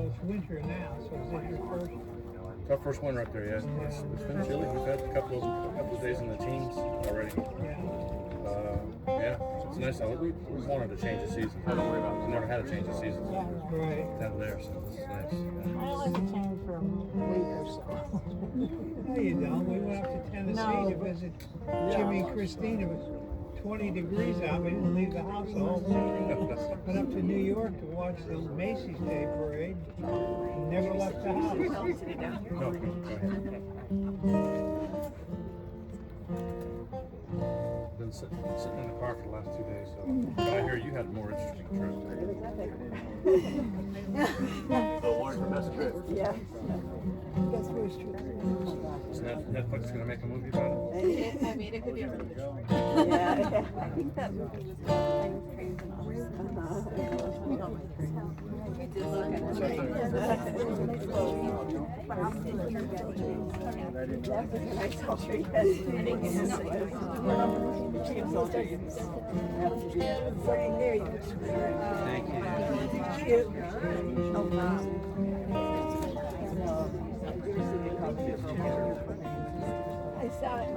it's winter now, so is it your first? It's our first winter up there, yeah. It's been chilly. We've had a couple of days in the teens already. Yeah, it's nice. We wanted to change the season. I don't worry about it. We've never had a change of season down there, so this is nice. I like to change for a week or so. No, you don't. We went up to Tennessee to visit Jimmy and Christine. It was 20 degrees out. We didn't leave the house the whole week. Went up to New York to watch the Macy's Day Parade. Never left the house. No, been sitting in the car for the last 2 days, so. But I hear you had a more interesting trip. The award for best trip. Yeah. That's first trip. Is Netflix going to make a movie about it? I mean, it could be a really short. Yeah. I think that movie was called Planes, Trains, and Automobiles. We did look at it. I saw her yesterday. Thank you. Oh, wow. I saw it.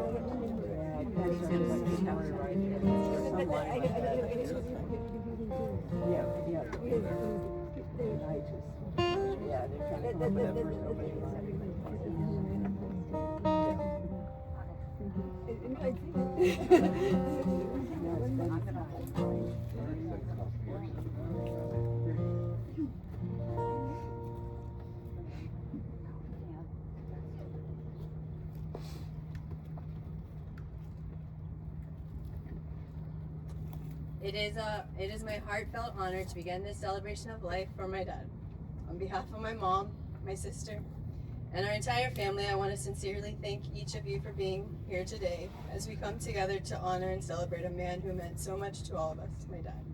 It is my heartfelt honor to begin this celebration of life for my dad. On behalf of my mom, my sister, and our entire family, I want to sincerely thank each of you for being here today as we come together to honor and celebrate a man who meant so much to all of us, my dad.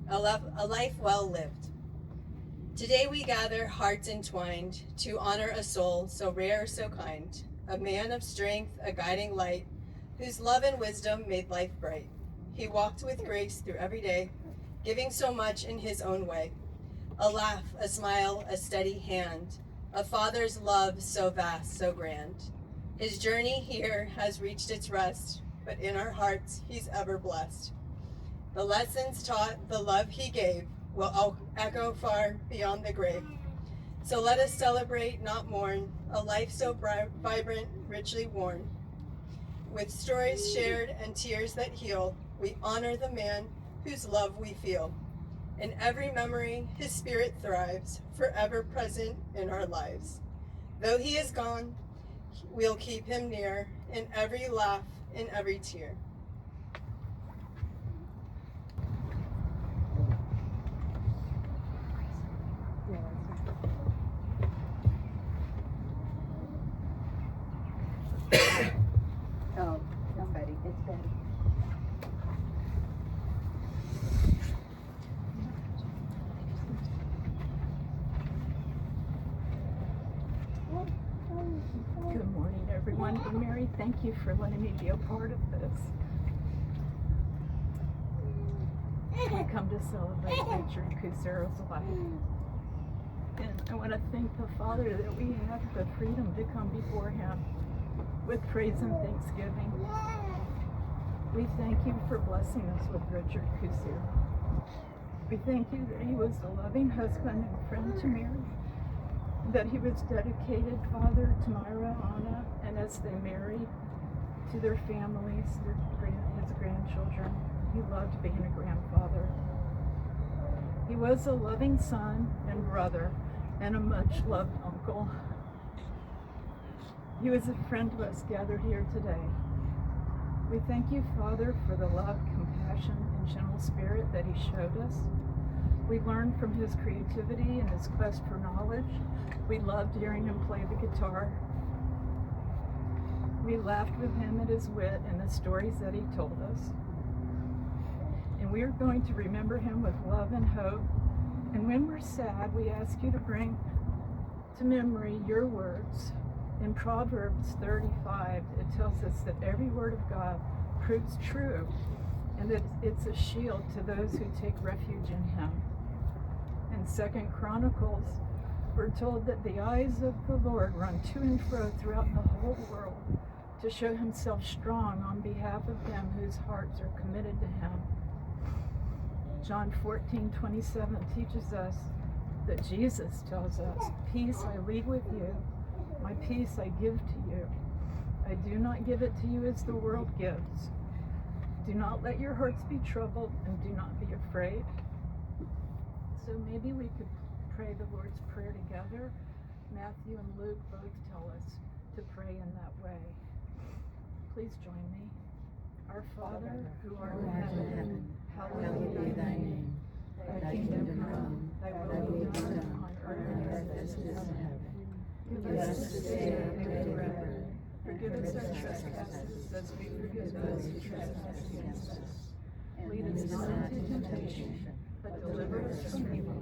A life well lived. Today we gather hearts entwined to honor a soul so rare, so kind, a man of strength, a guiding light, whose love and wisdom made life bright. He walked with grace through every day, giving so much in his own way. A laugh, a smile, a steady hand, a father's love so vast, so grand. His journey here has reached its rest, but in our hearts he's ever blessed. The lessons taught, the love he gave, will echo far beyond the grave. So let us celebrate, not mourn, a life so vibrant, richly worn. With stories shared and tears that heal, we honor the man whose love we feel. In every memory, his spirit thrives, forever present in our lives. Though he is gone, we'll keep him near, in every laugh, in every tear. Oh, no, Betty. It's Betty. Good morning, everyone. And Mary, thank you for letting me be a part of this. I come to celebrate James Kucera's life. And I want to thank the Father that we have the freedom to come before him with praise and thanksgiving. We thank you for blessing us with Richard Kucera. We thank you that he was a loving husband and friend to Mary, that he was dedicated father to Mayra and Ana, and as they married to their families, his grandchildren, he loved being a grandfather. He was a loving son and brother and a much-loved uncle. He was a friend to us gathered here today. We thank you, Father, for the love, compassion, and gentle spirit that he showed us. We learned from his creativity and his quest for knowledge. We loved hearing him play the guitar. We laughed with him at his wit and the stories that he told us. And we are going to remember him with love and hope. And when we're sad, we ask you to bring to memory your words. In Proverbs 35, it tells us that every word of God proves true, and that it's a shield to those who take refuge in him. And 2 Chronicles, we're told that the eyes of the Lord run to and fro throughout the whole world to show himself strong on behalf of them whose hearts are committed to him. John 14:27 teaches us that Jesus tells us, "Peace I leave with you, my peace I give to you. I do not give it to you as the world gives. Do not let your hearts be troubled and do not be afraid." So maybe we could pray the Lord's Prayer together. Matthew and Luke both tell us to pray in that way. Please join me. Our Father, who art in heaven, hallowed be thy name. Thy kingdom come, thy will be done on earth as it is in heaven. Give us this day our daily bread. Forgive us our trespasses as we forgive those who trespass against us. Lead us not into temptation, but deliver us from evil.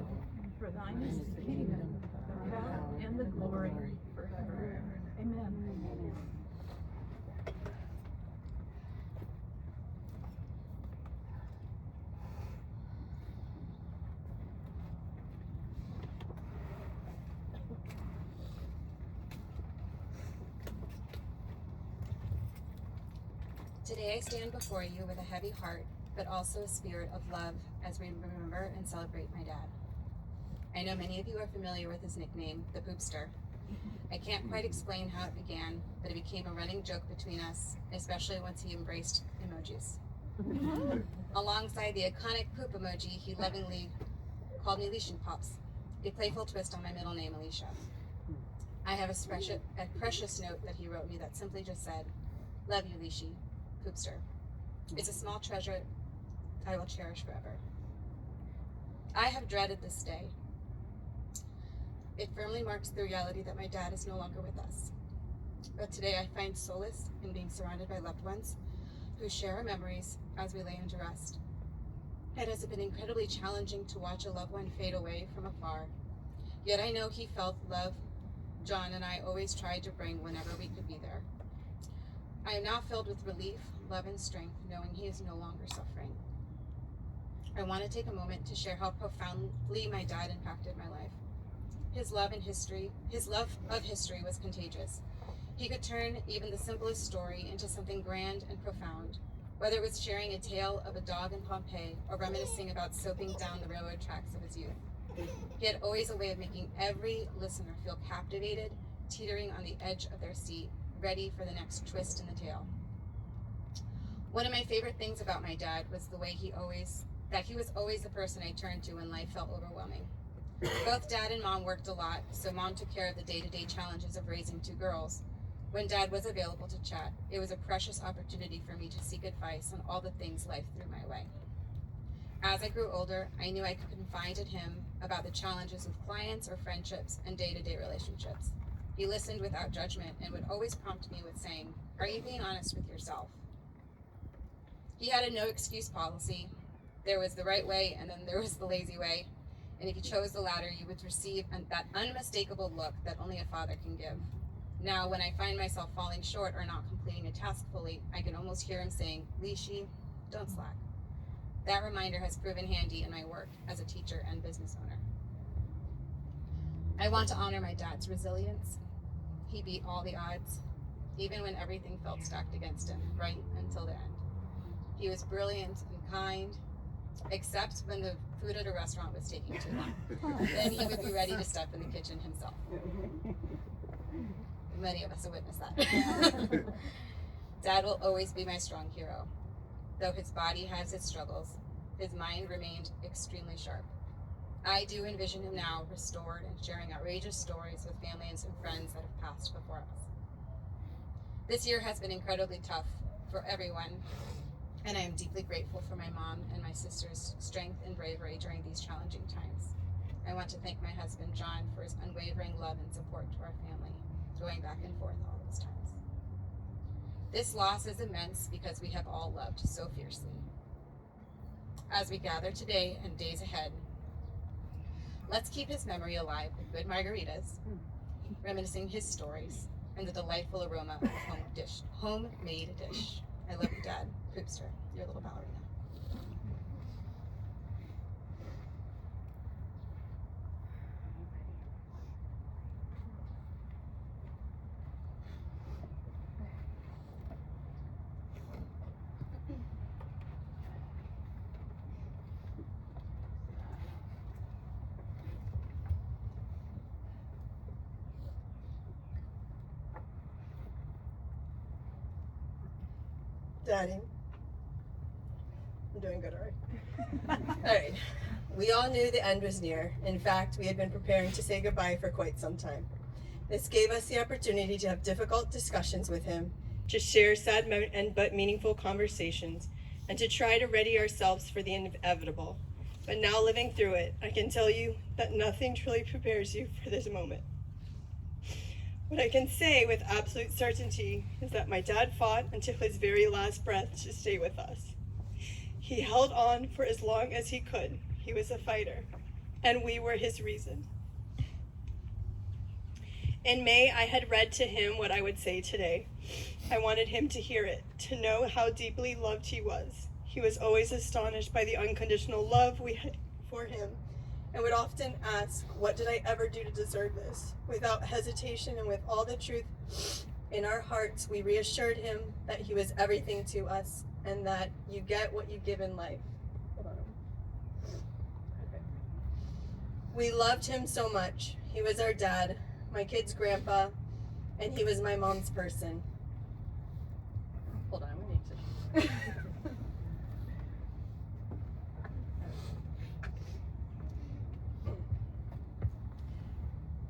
For thine is the kingdom, the power, and the glory forever. Amen. Today I stand before you with a heavy heart, but also a spirit of love as we remember and celebrate my dad. I know many of you are familiar with his nickname, the Poopster. I can't quite explain how it began, but it became a running joke between us, especially once he embraced emojis. Alongside the iconic poop emoji, he lovingly called me Leishan Pops, a playful twist on my middle name, Alicia. I have a precious note that he wrote me that simply just said, "Love you, Leishi, Poopster." It's a small treasure I will cherish forever. I have dreaded this day. It firmly marks the reality that my dad is no longer with us. But today I find solace in being surrounded by loved ones who share our memories as we lay him to rest. It has been incredibly challenging to watch a loved one fade away from afar. Yet I know he felt love John and I always tried to bring whenever we could be there. I am now filled with relief, love, and strength, knowing he is no longer suffering. I want to take a moment to share how profoundly my dad impacted my life. His love of history was contagious. He could turn even the simplest story into something grand and profound, whether it was sharing a tale of a dog in Pompeii or reminiscing about soaping down the railroad tracks of his youth. He had always a way of making every listener feel captivated, teetering on the edge of their seat, ready for the next twist in the tale. One of my favorite things about my dad was the way he was always the person I turned to when life felt overwhelming. Both dad and mom worked a lot, so mom took care of the day-to-day challenges of raising two girls. When dad was available to chat, it was a precious opportunity for me to seek advice on all the things life threw my way. As I grew older, I knew I could confide in him about the challenges with clients or friendships and day-to-day relationships. He listened without judgment and would always prompt me with saying, "Are you being honest with yourself?" He had a no-excuse policy. There was the right way, and then there was the lazy way. And if you chose the latter, you would receive that unmistakable look that only a father can give. Now, when I find myself falling short or not completing a task fully, I can almost hear him saying, "Leishi, don't slack." That reminder has proven handy in my work as a teacher and business owner. I want to honor my dad's resilience. He beat all the odds, even when everything felt stacked against him, right until the end. He was brilliant and kind, except when the food at a restaurant was taking too long. Then he would be ready to step in the kitchen himself. Many of us have witnessed that. Dad will always be my strong hero. Though his body has its struggles, his mind remained extremely sharp. I do envision him now restored and sharing outrageous stories with families and friends that have passed before us. This year has been incredibly tough for everyone, and I am deeply grateful for my mom and my sister's strength and bravery during these challenging times. I want to thank my husband, John, for his unwavering love and support to our family, going back and forth all those times. This loss is immense because we have all loved so fiercely. As we gather today and days ahead, let's keep his memory alive with good margaritas, reminiscing his stories, and the delightful aroma of a homemade dish. I love you, Dad. Poopster, your little ballerina. Daddy. I'm doing good, alright? Alright. We all knew the end was near. In fact, we had been preparing to say goodbye for quite some time. This gave us the opportunity to have difficult discussions with him, to share sad but meaningful conversations, and to try to ready ourselves for the inevitable. But now living through it, I can tell you that nothing truly prepares you for this moment. What I can say with absolute certainty is that my dad fought until his very last breath to stay with us. He held on for as long as he could. He was a fighter, and we were his reason. In May, I had read to him what I would say today. I wanted him to hear it, to know how deeply loved he was. He was always astonished by the unconditional love we had for him, and would often ask, what did I ever do to deserve this? Without hesitation and with all the truth in our hearts, we reassured him that he was everything to us, and that you get what you give in life. Hold on. Okay. We loved him so much. He was our dad, my kid's grandpa, and he was my mom's person. Hold on, we need to.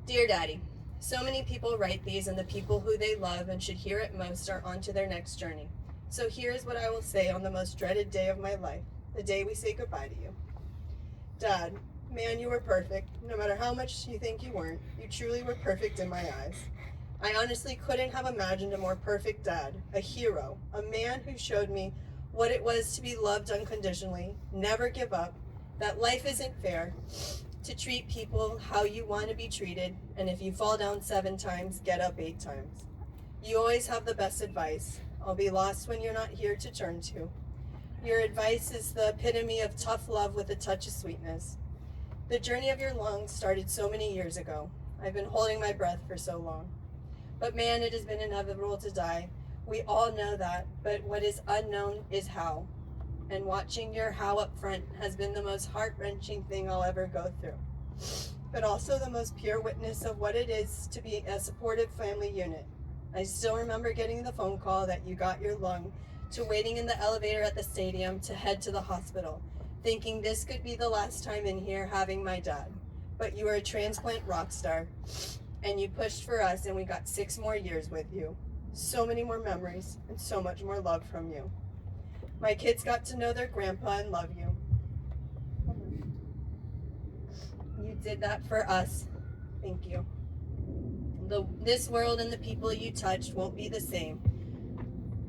Dear Daddy, so many people write these, and the people who they love and should hear it most are on to their next journey. So here's what I will say on the most dreaded day of my life, the day we say goodbye to you. Dad, man, you were perfect. No matter how much you think you weren't, you truly were perfect in my eyes. I honestly couldn't have imagined a more perfect dad, a hero, a man who showed me what it was to be loved unconditionally, never give up, that life isn't fair, to treat people how you want to be treated, and if you fall down 7 times, get up 8 times. You always have the best advice. I'll be lost when you're not here to turn to. Your advice is the epitome of tough love with a touch of sweetness. The journey of your lungs started so many years ago. I've been holding my breath for so long. But man, it has been inevitable to die. We all know that, but what is unknown is how. And watching your how up front has been the most heart-wrenching thing I'll ever go through. But also the most pure witness of what it is to be a supportive family unit. I still remember getting the phone call that you got your lung, to waiting in the elevator at the stadium to head to the hospital, thinking this could be the last time in here having my dad. But you were a transplant rock star, and you pushed for us, and we got 6 more years with you. So many more memories, and so much more love from you. My kids got to know their grandpa and love you. You did that for us. Thank you. This world and the people you touched won't be the same.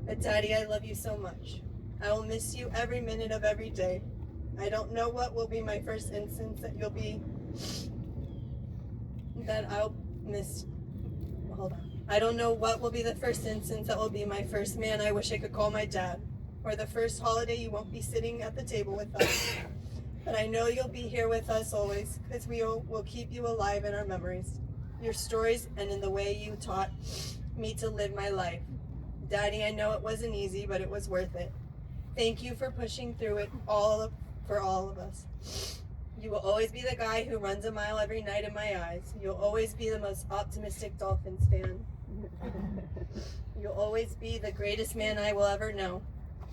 But Daddy, I love you so much. I will miss you every minute of every day. I don't know what will be my first instance that I'll miss. Hold on. I don't know what will be the first instance that will be my first man I wish I could call my dad, or the first holiday you won't be sitting at the table with us. But I know you'll be here with us always, because we will keep you alive in our memories, your stories, and in the way you taught me to live my life. Daddy, I know it wasn't easy, but it was worth it. Thank you for pushing through it for all of us. You will always be the guy who runs a mile every night in my eyes. You'll always be the most optimistic Dolphins fan. You'll always be the greatest man I will ever know.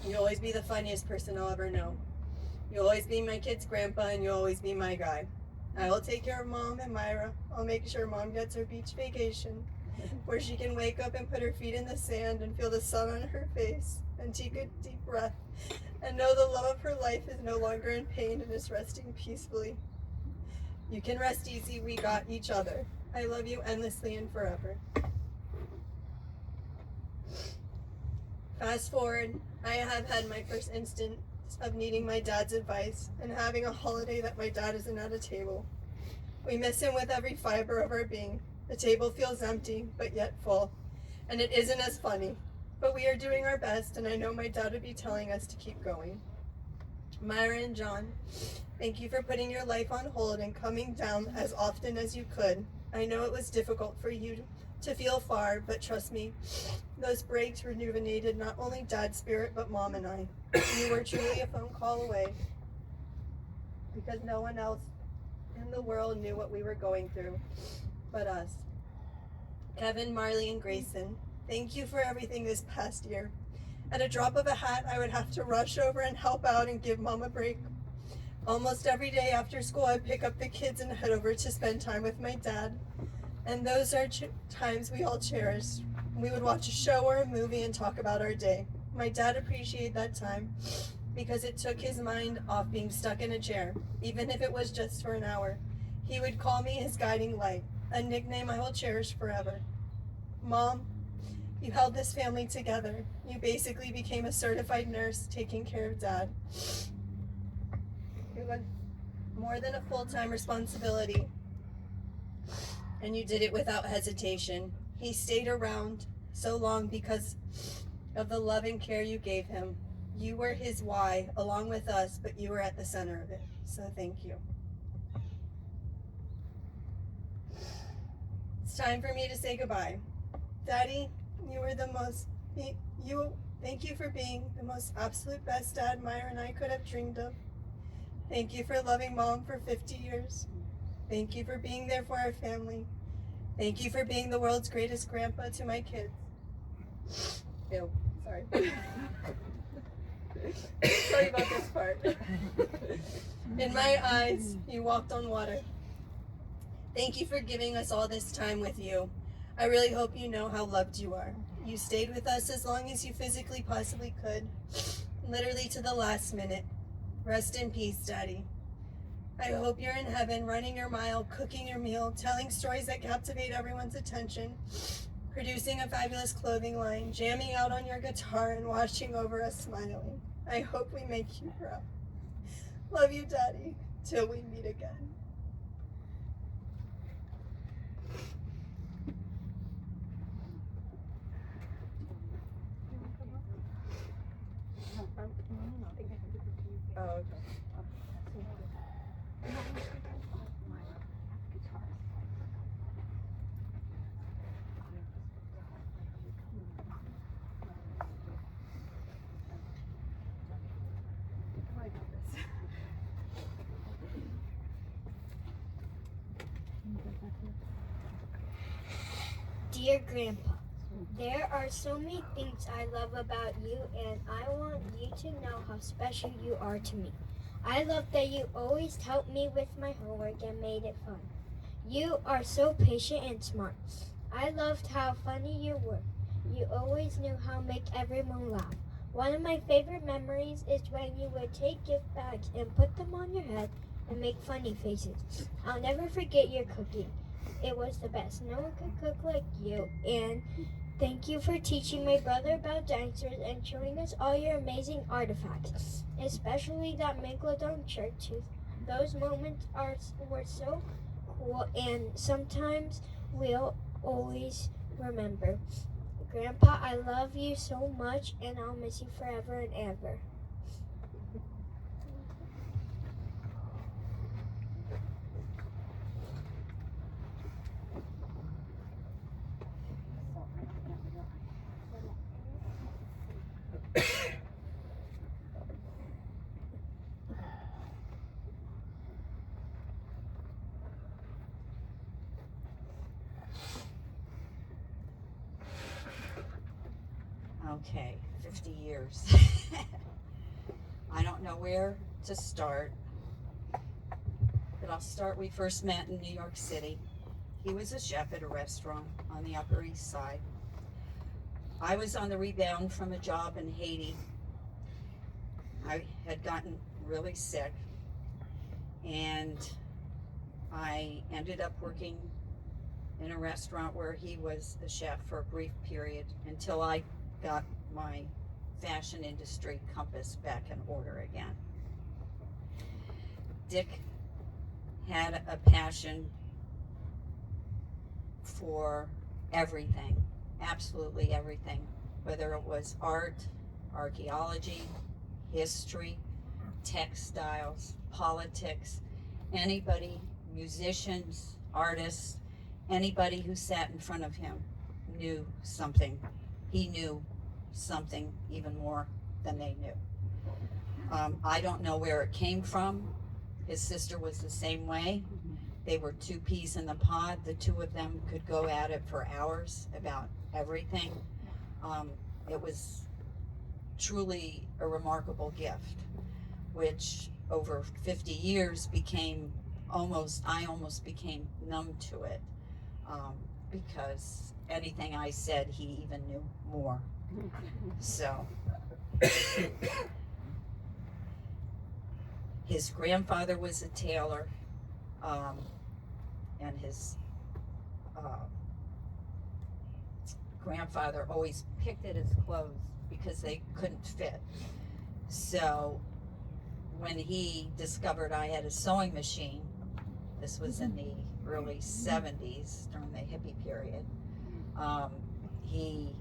You'll always be the funniest person I'll ever know. You'll always be my kid's grandpa, and you'll always be my guy. I will take care of Mom and Mayra. I'll make sure Mom gets her beach vacation, where she can wake up and put her feet in the sand and feel the sun on her face and take a deep breath and know the love of her life is no longer in pain and is resting peacefully. You can rest easy. We got each other. I love you endlessly and forever. Fast forward, I have had my first instance of needing my dad's advice and having a holiday that my dad isn't at a table. We miss him with every fiber of our being. The table feels empty, but yet full, and it isn't as funny. But we are doing our best, and I know my dad would be telling us to keep going. Mayra and John, thank you for putting your life on hold and coming down as often as you could. I know it was difficult for you to feel far, but trust me, those breaks rejuvenated not only Dad's spirit, but Mom and I. You were truly a phone call away, because no one else in the world knew what we were going through but us. Kevin, Marley and Grayson, thank you for everything this past year. At a drop of a hat, I would have to rush over and help out and give Mom a break. Almost every day after school, I'd pick up the kids and head over to spend time with my dad. And those are times we all cherished. We would watch a show or a movie and talk about our day. My dad appreciated that time because it took his mind off being stuck in a chair, even if it was just for an hour. He would call me his guiding light, a nickname I will cherish forever. Mom, you held this family together. You basically became a certified nurse taking care of Dad. It was more than a full-time responsibility, and you did it without hesitation. He stayed around so long because of the love and care you gave him. You were his why, along with us, but you were at the center of it. So thank you. It's time for me to say goodbye. Daddy, you were the most, thank you for being the most absolute best dad Mayra and I could have dreamed of. Thank you for loving Mom for 50 years. Thank you for being there for our family. Thank you for being the world's greatest grandpa to my kids. Ew, sorry. Sorry about this part. In my eyes, you walked on water. Thank you for giving us all this time with you. I really hope you know how loved you are. You stayed with us as long as you physically possibly could, literally to the last minute. Rest in peace, Daddy. I hope you're in heaven, running your mile, cooking your meal, telling stories that captivate everyone's attention, producing a fabulous clothing line, jamming out on your guitar, and watching over us smiling. I hope we make you proud. Love you, Daddy, till we meet again. Oh, okay. Dear Grandpa, there are so many things I love about you, and I want you to know how special you are to me. I love that you always helped me with my homework and made it fun. You are so patient and smart. I loved how funny you were. You always knew how to make everyone laugh. One of my favorite memories is when you would take gift bags and put them on your head and make funny faces. I'll never forget your cooking. It was the best. No one could cook like you. And thank you for teaching my brother about dinosaurs and showing us all your amazing artifacts, especially that megalodon shark tooth. Those moments were so cool, and sometimes we'll always remember. Grandpa, I love you so much, and I'll miss you forever and ever. Okay, 50 years. I don't know where to start, but I'll start. We first met in New York City. He was a chef at a restaurant on the Upper East Side. I was on the rebound from a job in Haiti. I had gotten really sick, and I ended up working in a restaurant where he was the chef for a brief period until I got my fashion industry compass back in order again. Dick had a passion for everything, absolutely everything, whether it was art, archaeology, history, textiles, politics, anybody, musicians, artists, anybody who sat in front of him knew something. He knew something even more than they knew. I don't know where it came from. His sister was the same way. They were two peas in the pod. The two of them could go at it for hours about everything. It was truly a remarkable gift, which over 50 years I almost became numb to it, because anything I said, he even knew more. So, his grandfather was a tailor, and his grandfather always picked at his clothes because they couldn't fit. So when he discovered I had a sewing machine, this was in the early 70s during the hippie period, he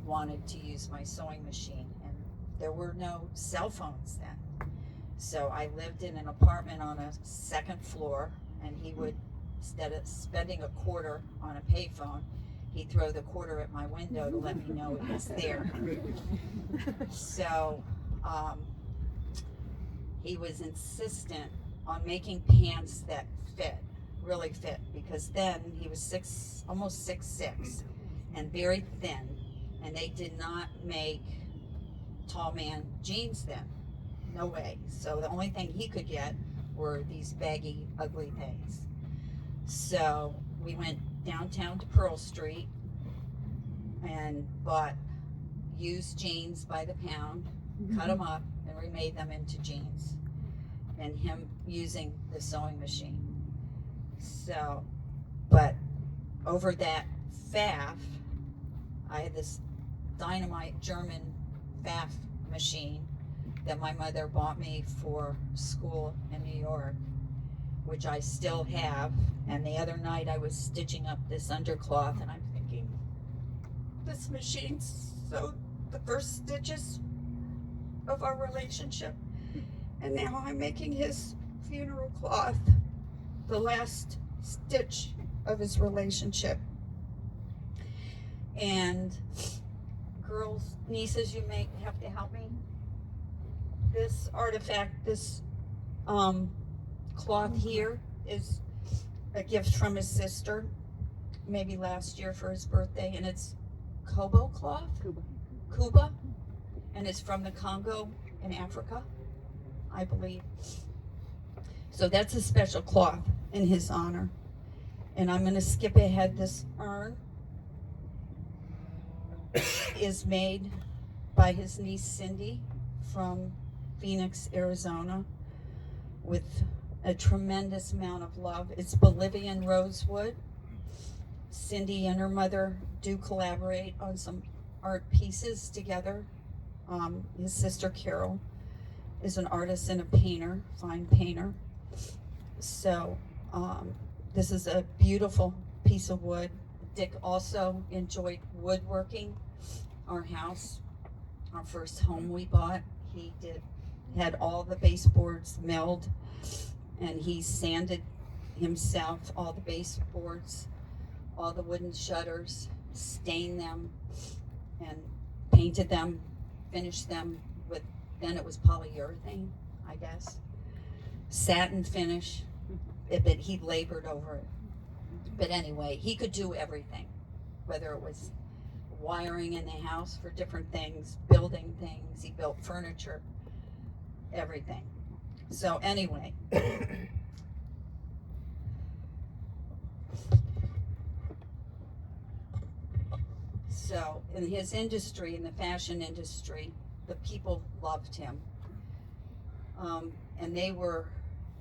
wanted to use my sewing machine, and there were no cell phones then. So I lived in an apartment on a second floor, and he would, instead of spending a quarter on a payphone, he'd throw the quarter at my window to let me know it was there. So he was insistent on making pants that fit, really fit, because then he was almost 6'6", and very thin, and they did not make tall man jeans then. No way. So the only thing he could get were these baggy, ugly things. So we went downtown to Pearl Street and bought used jeans by the pound, cut them up, and remade them into jeans. And him using the sewing machine. So, but over that faff, I had this dynamite German faff machine that my mother bought me for school in New York, which I still have. And the other night I was stitching up this undercloth, and I'm thinking, this machine sewed the first stitches of our relationship, and now I'm making his funeral cloth the last stitch of his relationship. And girls, nieces, you may have to help me. This artifact, this cloth here, is a gift from his sister, maybe last year for his birthday, and it's Kobo cloth? Kuba. And it's from the Congo in Africa, I believe. So that's a special cloth in his honor. And I'm gonna skip ahead. This urn is made by his niece Cindy from Phoenix, Arizona, with a tremendous amount of love. It's Bolivian rosewood. Cindy and her mother do collaborate on some art pieces together. His sister Carol is an artist and a painter, fine painter. So this is a beautiful piece of wood. Dick also enjoyed woodworking. Our house, our first home we bought, he had all the baseboards milled, and he sanded himself all the baseboards, all the wooden shutters, stained them, and painted them, finished them with, then it was polyurethane, I guess. Satin finish, but he labored over it. But anyway, he could do everything, whether it was wiring in the house for different things, building things, he built furniture, everything. So anyway, so in his industry, in the fashion industry, the people loved him. And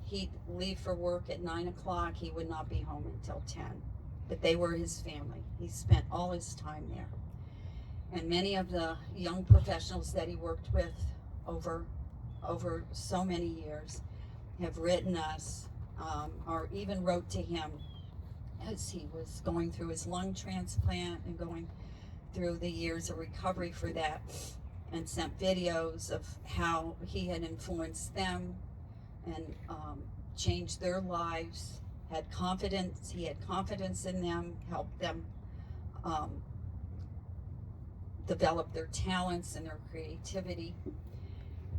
he'd leave for work at 9 o'clock, he would not be home until 10. But they were his family. He spent all his time there. And many of the young professionals that he worked with over so many years have written us, or even wrote to him as he was going through his lung transplant and going through the years of recovery for that, and sent videos of how he had influenced them and changed their lives, had confidence, he had confidence in them, helped them develop their talents and their creativity.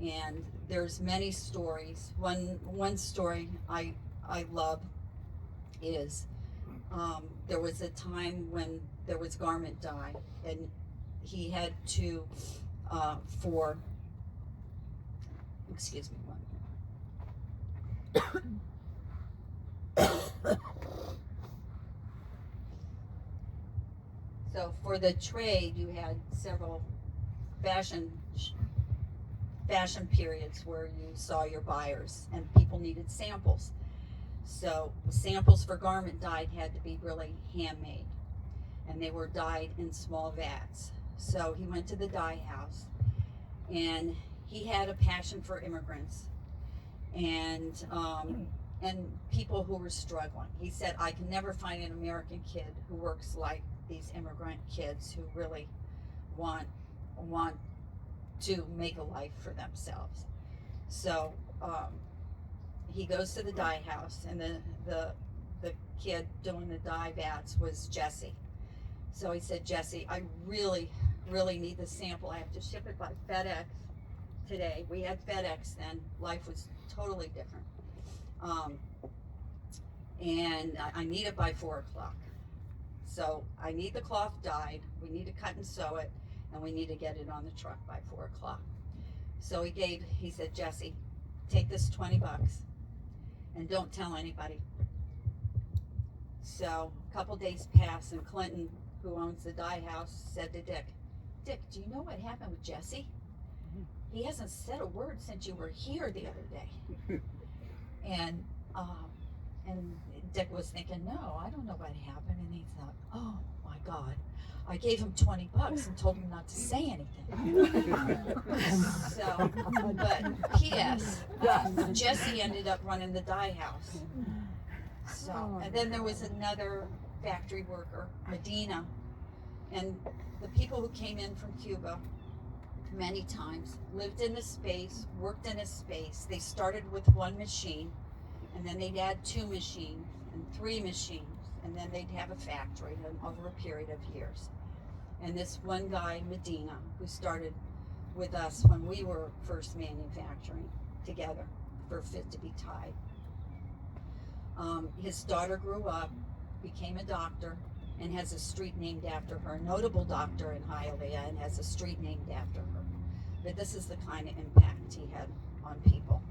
And there's many stories. One story I love is there was a time when there was garment dye, and he had to for, excuse me, one. So for the trade, you had several fashion periods where you saw your buyers and people needed samples. So samples for garment dyed had to be really handmade, and they were dyed in small vats. So he went to the dye house, and he had a passion for immigrants and people who were struggling. He said, I can never find an American kid who works like these immigrant kids who really want to make a life for themselves. So he goes to the dye house, and the kid doing the dye vats was Jesse. So he said, Jesse, I really need the sample. I have to ship it by FedEx today. We had FedEx then. Life was totally different. And I need it by 4 o'clock. So I need the cloth dyed, we need to cut and sew it, and we need to get it on the truck by 4 o'clock. So he said, Jesse, take this $20 and don't tell anybody. So a couple days passed, and Clinton, who owns the dye house, said to Dick, do you know what happened with Jesse? He hasn't said a word since you were here the other day. And Dick was thinking, no, I don't know what happened. And he thought, oh my God, I gave him $20 and told him not to say anything. So, but P.S. Jesse ended up running the dye house. So, and then there was another factory worker, Medina, and the people who came in from Cuba many times lived in a space, worked in a space. They started with one machine, and then they'd add 2 machines and 3 machines, and then they'd have a factory over a period of years. And this one guy, Medina, who started with us when we were first manufacturing together for Fit to be Tied. His daughter grew up, became a doctor, and has a street named after her, a notable doctor in Hialeah, and has a street named after her. But this is the kind of impact he had on people.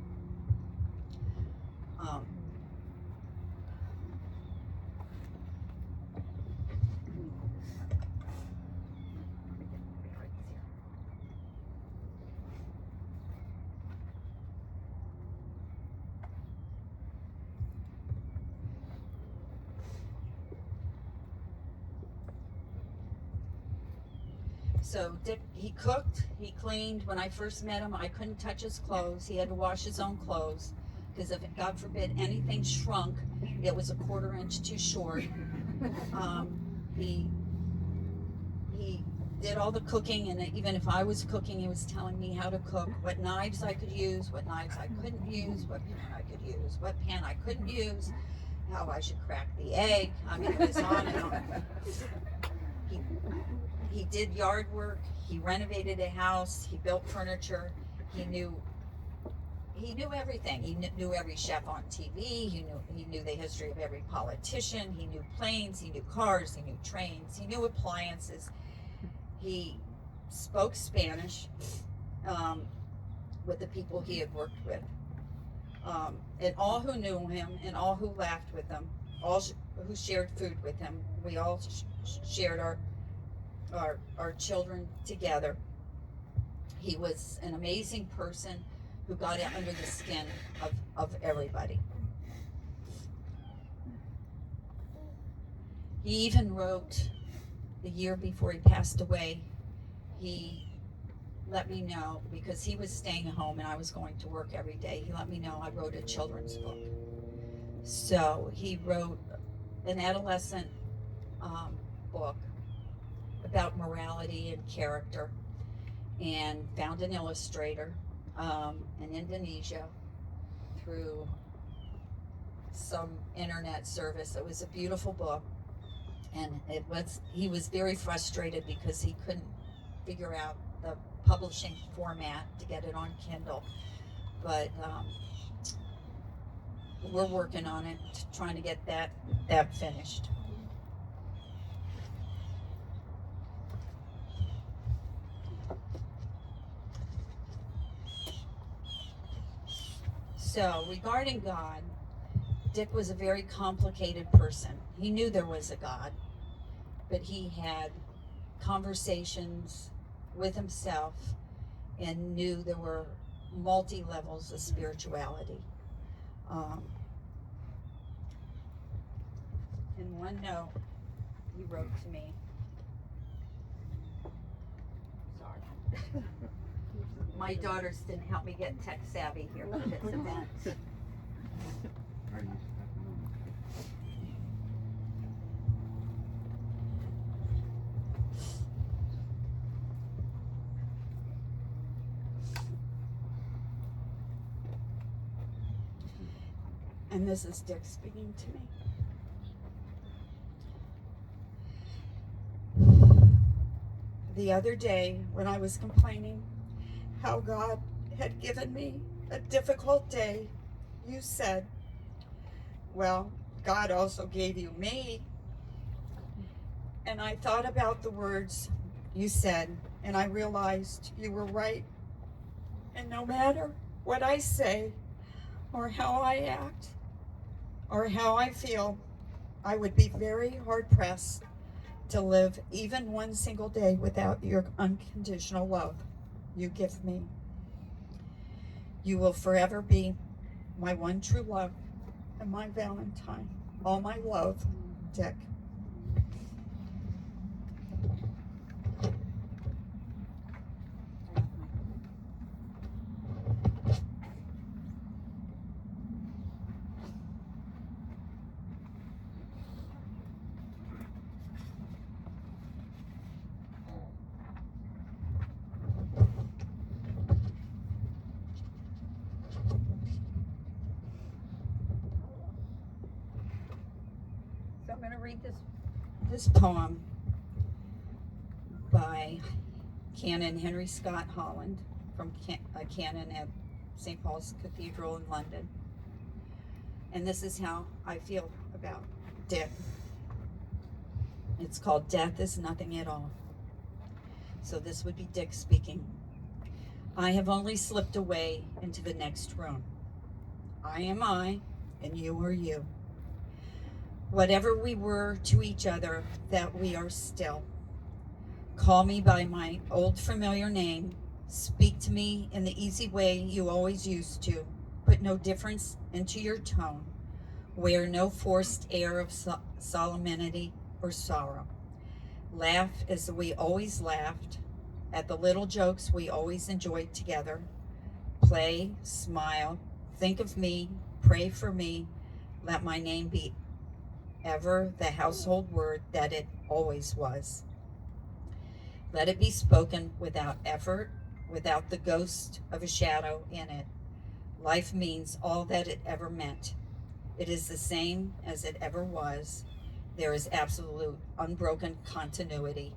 So Dick, he cooked, he cleaned. When I first met him, I couldn't touch his clothes. He had to wash his own clothes, because if, God forbid, anything shrunk, it was a 1/4 inch too short. He did all the cooking, and even if I was cooking, he was telling me how to cook, what knives I could use, what knives I couldn't use, what pan I could use, what pan I couldn't use, how I should crack the egg. I mean, it was on and on. He did yard work, he renovated a house, he built furniture, he knew everything. He knew every chef on TV, he knew the history of every politician, he knew planes, he knew cars, he knew trains, he knew appliances. He spoke Spanish with the people he had worked with. And all who knew him, and all who laughed with him, all who shared food with him, we all shared our children together. He was an amazing person who got under the skin of everybody. He even wrote, the year before he passed away, he let me know, because he was staying home and I was going to work every day, he let me know I wrote a children's book. So he wrote an adolescent book about morality and character, and found an illustrator in Indonesia through some internet service. It was a beautiful book, and he was very frustrated because he couldn't figure out the publishing format to get it on Kindle, but we're working on it, trying to get that finished. So, regarding God, Dick was a very complicated person. He knew there was a God, but he had conversations with himself and knew there were multi-levels of spirituality. In one note, he wrote to me, sorry. My daughters didn't help me get tech savvy here for this event. And this is Dick speaking to me. The other day, when I was complaining how God had given me a difficult day, you said, well, God also gave you me. And I thought about the words you said, and I realized you were right. And no matter what I say, or how I act, or how I feel, I would be very hard-pressed to live even one single day without your unconditional love you give me. You will forever be my one true love and my Valentine. All my love, Dick. So I'm going to read this poem by Canon Henry Scott Holland from a canon at St. Paul's Cathedral in London. And this is how I feel about Dick. It's called Death is Nothing at All. So this would be Dick speaking. I have only slipped away into the next room. I am I, and you are you. Whatever we were to each other, that we are still. Call me by my old familiar name. Speak to me in the easy way you always used to. Put no difference into your tone. Wear no forced air of solemnity or sorrow. Laugh as we always laughed, at the little jokes we always enjoyed together. Play, smile, think of me, pray for me. Let my name be ever the household word that it always was. Let it be spoken without effort, without the ghost of a shadow in it. Life means all that it ever meant. It is the same as it ever was. There is absolute, unbroken continuity.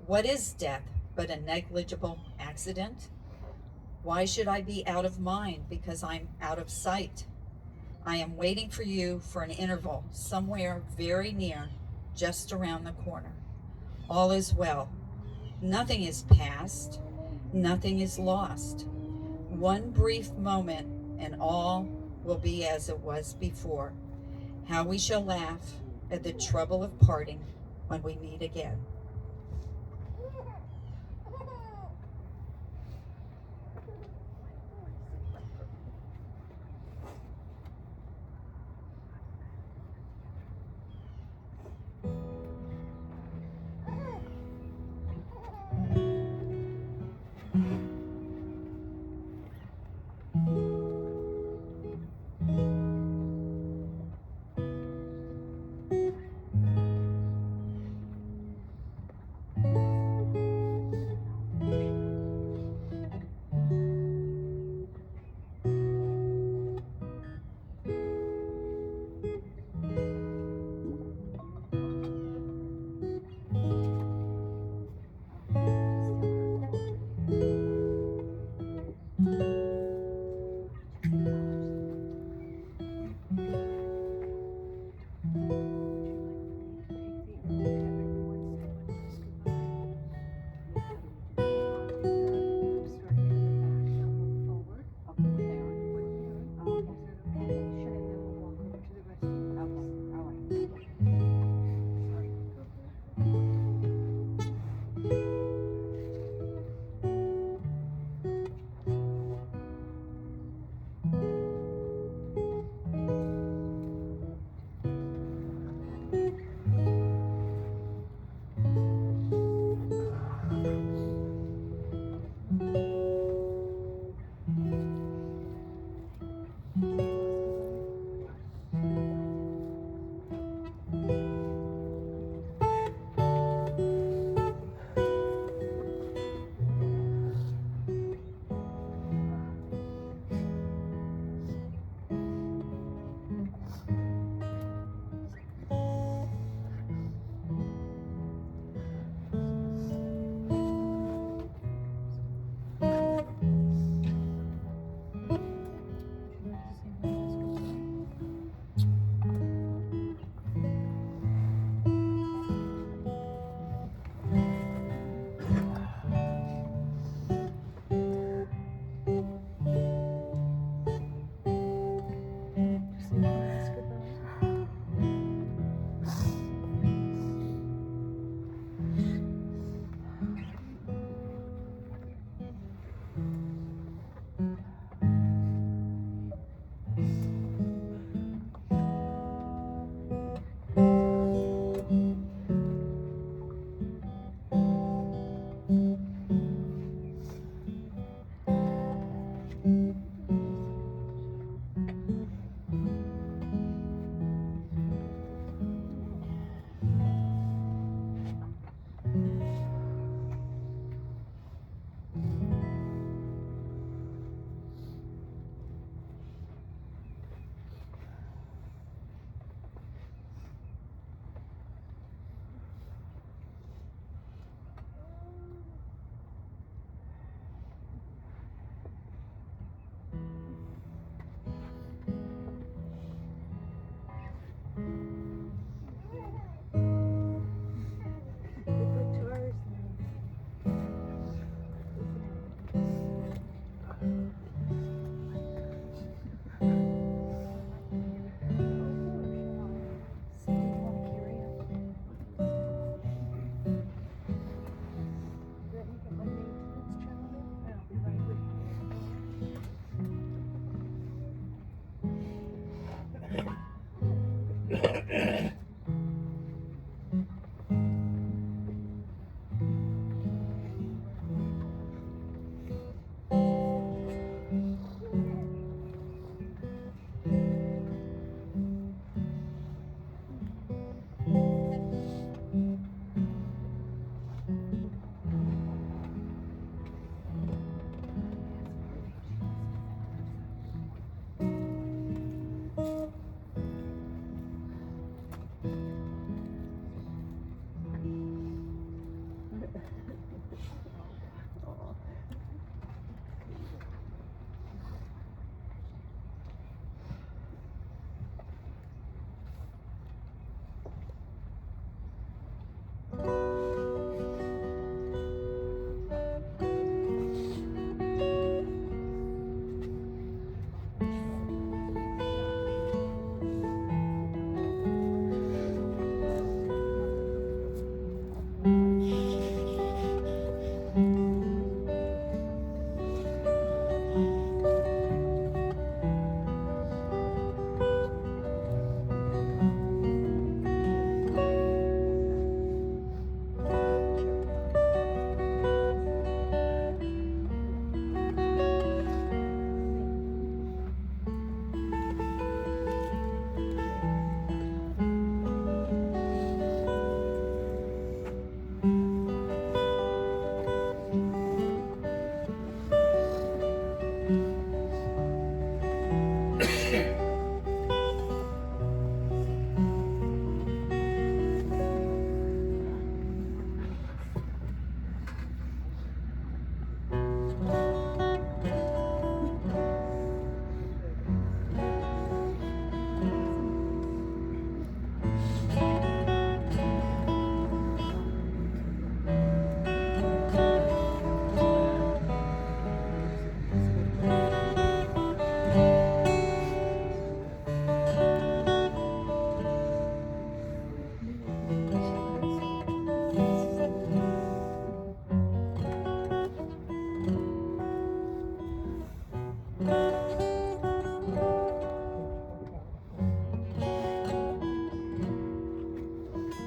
What is death but a negligible accident? Why should I be out of mind because I'm out of sight? I am waiting for you for an interval somewhere very near, just around the corner. All is well. Nothing is past. Nothing is lost. One brief moment and all will be as it was before. How we shall laugh at the trouble of parting when we meet again.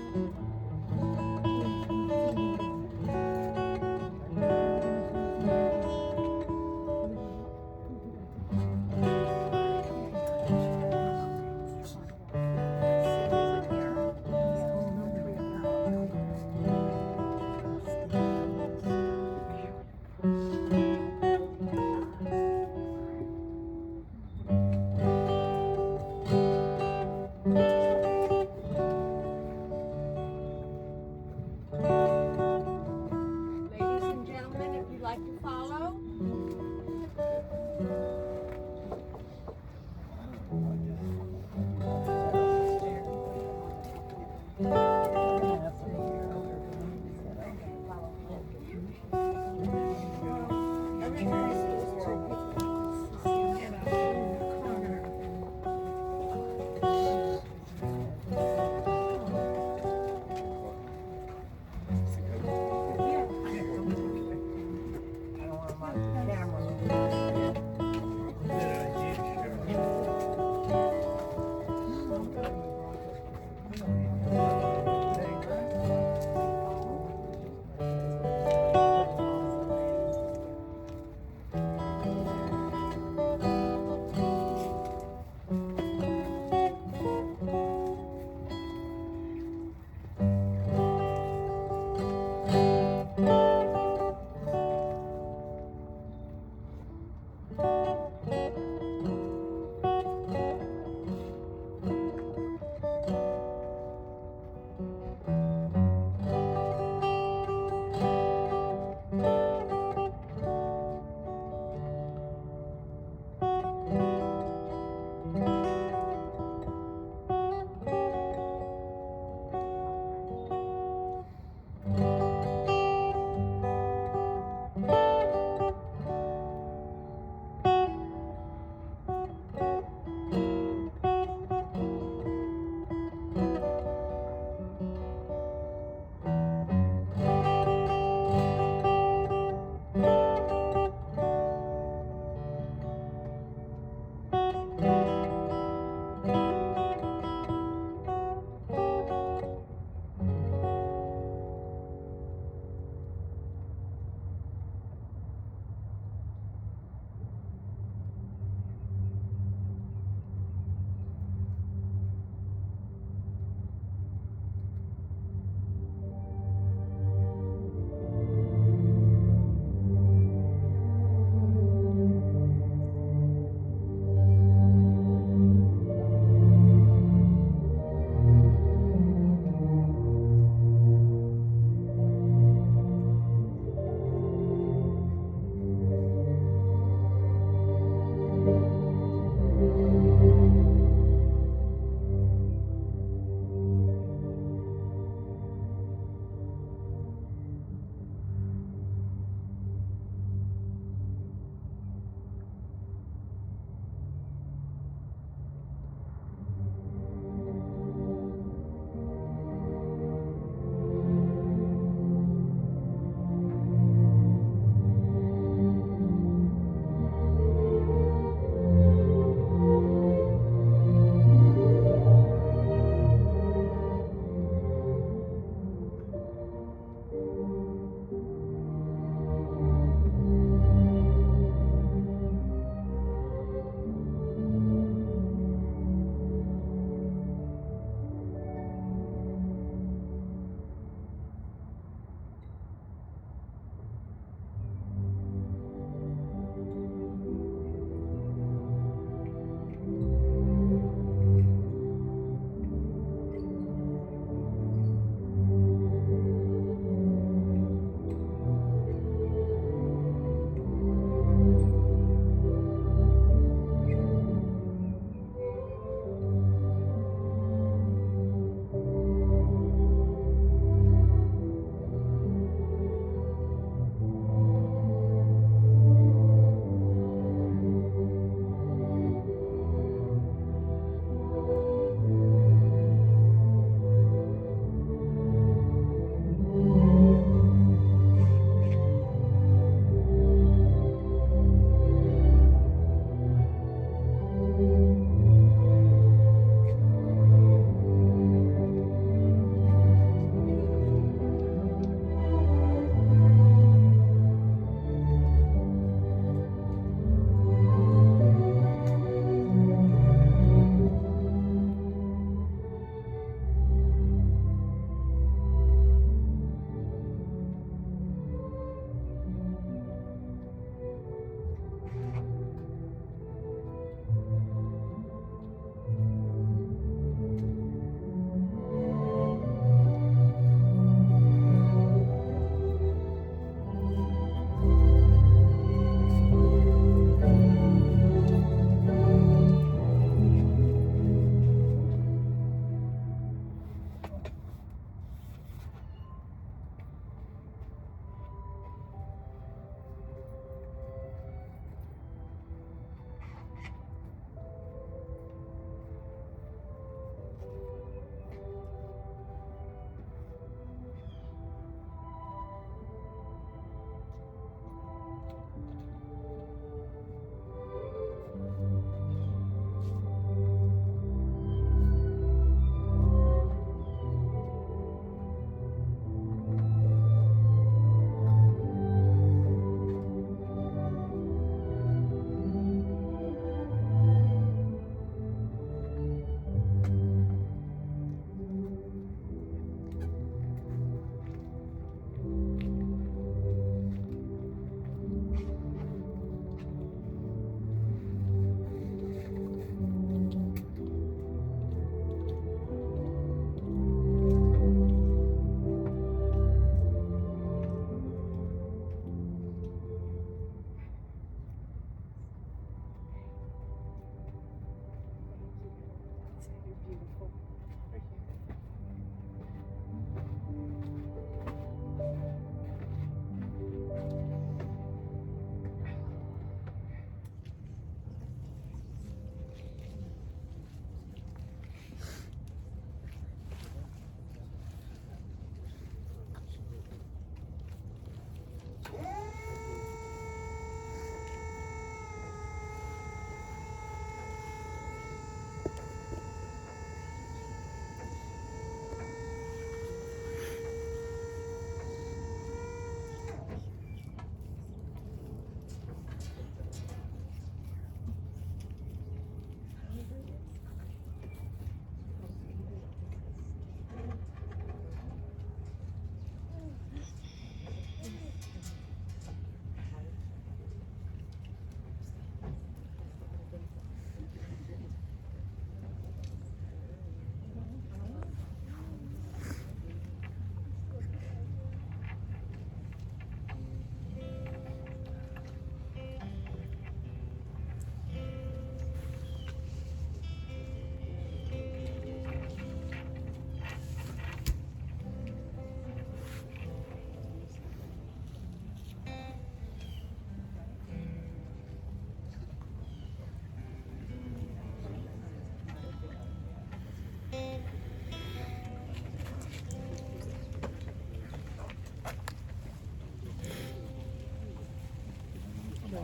Ladies and gentlemen, if you'd like to follow.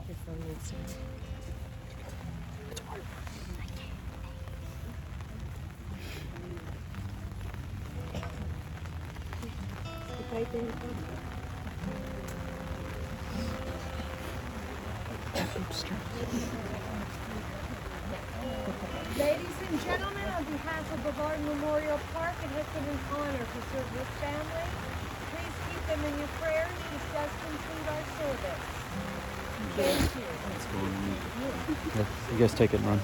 Your phone needs to. Ladies and gentlemen, on behalf of Brevard Memorial Park, it has been an honor to serve this family. Please keep them in your prayers. This does conclude our service. Thank you. You guys take it and run.